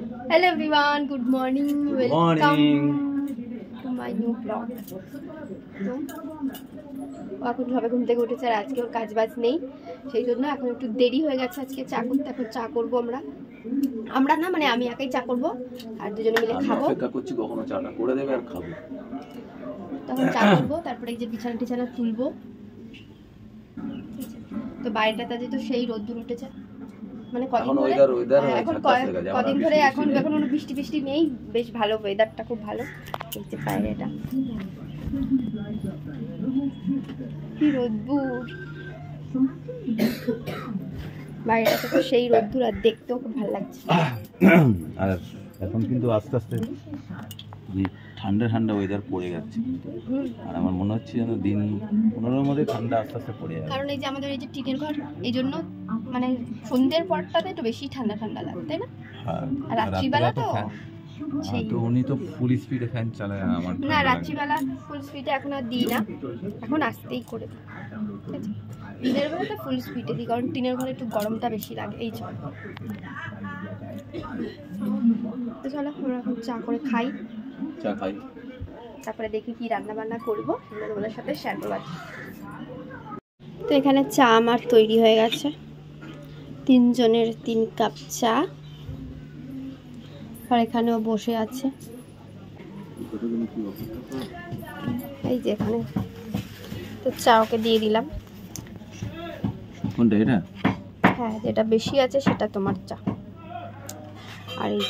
Hello everyone, good morning. Welcome to my new vlog. এখন সবাই ঘুম থেকে উঠেছে আর আজকে ওর কাজ বাজ নেই, সেই জন্য এখন একটু দেরি হয়ে গেছে আজকে চা করতে। এখন চা করবো আমরা না, মানে আমি একাই চা করবো আর দুজনে মিলে খাবো। অপেক্ষা করছি কখনো চাটা করে দেবে আর খাবো। তখন চা করবো, তারপরে এই যে বিছানা টিছানা তুলবো। তো বাইরেটা যেহেতু সেই রোদ্দুর উঠেছে, মানে কদিন ধরে এখন কোনো বৃষ্টি বৃষ্টি নেই, বেশ ভালো ওয়েদারটা, খুব ভালো। এই যে বাইরেটা কি রোদ্দুর, বাইরেটা তো সেই রোদ্দুর আর দেখতেও খুব ভালো লাগছে। আর এখন কিন্তু আস্তে আস্তে ঠান্ডা ঠান্ডা ওয়েদার পড়ে যাচ্ছে, আর আমার মনে হচ্ছে যেন দিন 15-এর মধ্যে ঠান্ডা আস্তে আস্তে পড়ে যাবে। কারণ এই যে আমাদের এই যে টিনের ঘর, এই জন্য মানে সন্ধ্যের পরটাতে একটু বেশি ঠান্ডা ঠান্ডা লাগে, তাই না? আর রাত্রিবেলা তো উনি তো ফুল স্পিডে ফ্যান চালায়, আমার না রাত্রিবেলা ফুল স্পিডে এখন আর দিই না, এখন আসতেই করে দিই। ঠিক আছে, দিনের বেলা তো ফুল স্পিডে দিই, কারণ টিনের ঘরে একটু গরমটা বেশি লাগে। এই চল তো চলো আমরা এখন চা করে খাই, তারপরে দেখি কি রান্না বান্না করবো, তোমাদের সাথে শেয়ার করবো। তো এখানে চা আমার তৈরি হয়ে গেছে, 3 জনের 3 কাপ চা। আর এখানেও বসে আছে, এই যে এখানে তো চা ওকে দিয়ে দিলাম। কোনটা এটা? হ্যাঁ, যেটা বেশি আছে সেটা তোমার চা। আর এই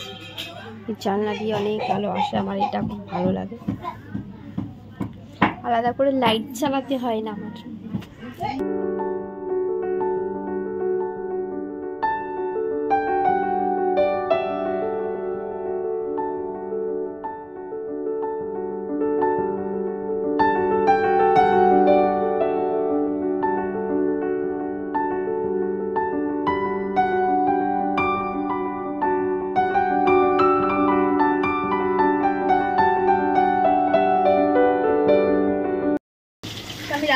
জানলা দিয়ে অনেক আলো আসে, আমার এটা খুব ভালো লাগে। আলাদা করে লাইট চালাতে হয় না আমার।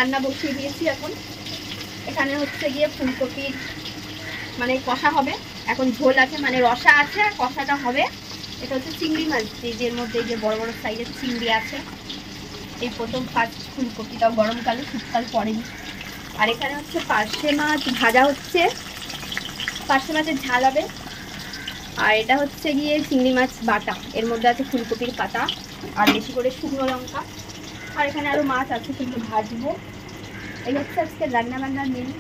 রান্না বসিয়ে দিয়েছি এখন। এখানে হচ্ছে গিয়ে ফুলকপির মানে কষা হবে, এখন ঝোল আছে মানে রসা আছে আর কষাটা হবে। এটা হচ্ছে চিংড়ি মাছ, যের মধ্যে যে বড় বড় সাইজের চিংড়ি আছে। এই প্রথম ফার্স্ট ফুলকপিটাও গরমকালে, শীতকাল পড়েনি। আর এখানে হচ্ছে পার্শে মাছ ভাজা হচ্ছে, পার্শে মাছের ঝাল হবে। আর এটা হচ্ছে গিয়ে চিংড়ি মাছ বাটা, এর মধ্যে আছে ফুলকপির পাতা আর বেশি করে শুকনো লঙ্কা। আর এখানে আরও মাছ আছে, সেগুলো ভাজবো। এই হচ্ছে আজকে রান্নাবান্নার মেনু।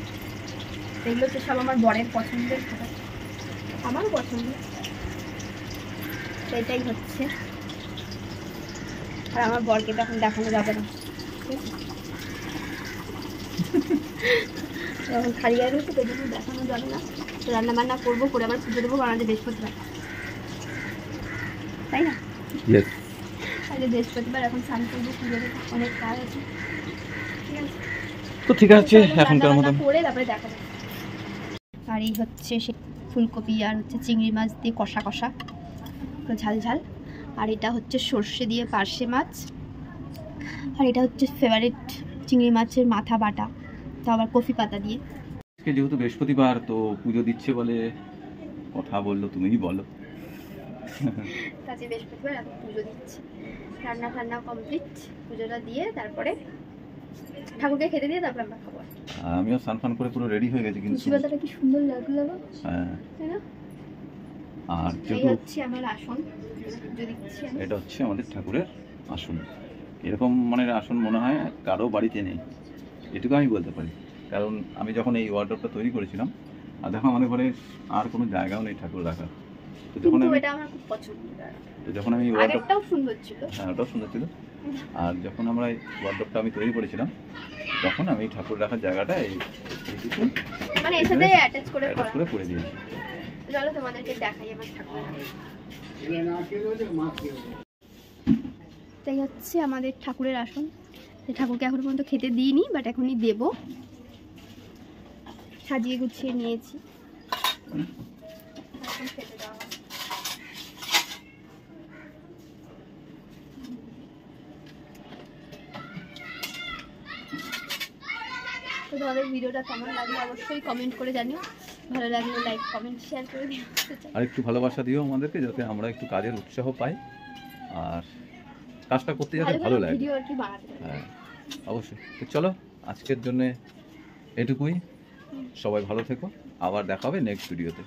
এগুলো তো সব আমার বরের পছন্দের খাবার, আমারও পছন্দ, সেটাই হচ্ছে। আর আমার বরকে তো এখন দেখানো যাবে না, এখন খালি গায়ে রয়েছে, তো জন্য দেখানো যাবে না। তো রান্নাবান্না করবো, করে আবার পুজো দেবো, কারণ আজ বৃহস্পতিবার, তাই না? আজকে বৃহস্পতিবার, এখন স্নান করবো, পুজো দেবো, অনেক কাজ আছে। ঠিক আছে, তো ঠিক আছে, এখনকার মতো করে তারপরে দেখাবো। আর এই হচ্ছে সে ফুলকপি আর হচ্ছে চিংড়ি মাছ দিয়ে কষা কষা, তো ঝাল ঝাল। আর এটা হচ্ছে সর্ষে দিয়ে পার্শে মাছ। আর এটা হচ্ছে ফেভারিট চিংড়ি মাছের মাথা বাটা, তো আবার কফি পাতা দিয়ে। যেহেতু বৃহস্পতিবার, তো পুজো দিচ্ছে বলে কথা বললো, তুমিই বলো। কাজে বৃহস্পতিবার এখন পুজো দিচ্ছি, রান্না টান্না কমপ্লিট, পুজোটা দিয়ে তারপরে ঠাকুরকে খেতে দিয়ে তারপরে আমরা খাবো। আমিও স্নান ফান করে পুরো রেডি হয়ে গেছি, কিন্তু শিবাদাটা কি সুন্দর লাগলো। হ্যাঁ, তাই না? আর এই হচ্ছে আমার আসন, পুজো দিচ্ছি। এটা হচ্ছে আমাদের ঠাকুরের আসন। এরকম মানে আসন মনে হয় কারো বাড়িতে নেই, এটুকু আমি বলতে পারি। কারণ আমি যখন এই ওয়ার্ডরোবটা তৈরি করেছিলাম, আর দেখো আমাদের ঘরে আর কোনো জায়গাও নেই ঠাকুর রাখার। তো যখন এটা আমার খুব পছন্দ, তো যখন আমি ওয়ার্ডরোবটাও সুন্দর ছিল, হ্যাঁ ওটাও সুন্দর ছিল। আর যখন আমরা এই ওয়ার্ডরোবটা আমি তৈরি করেছিলাম, তখন আমি ঠাকুর রাখার জায়গাটা এইটুকু মানে এর সাথে অ্যাটাচ করে করে দিয়েছি। চলো তোমাদেরকে দেখাই আমার ঠাকুর। তাই হচ্ছে আমাদের ঠাকুরের আসন। ঠাকুরকে এখনো পর্যন্ত খেতে দিইনি, বাট এখনই দেব। সাজিয়ে গুছিয়ে নিয়েছি। তো তোমাদের ভিডিওটা কেমন লাগলো অবশ্যই কমেন্ট করে জানিও। ভালো লাগলে লাইক কমেন্ট শেয়ার করে দিও। আর একটু ভালোবাসা দিও আমাদেরকে, যাতে আমরা একটু কাজের উৎসাহ পাই আর কাজটা করতে যাতে ভালো লাগে। ভিডিও আর কি বানাতে পারি। হ্যাঁ অবশ্যই। তো চলো আজকের জন্য এটুকুই, সবাই ভালো থেকো, আবার দেখা হবে নেক্সট ভিডিওতে।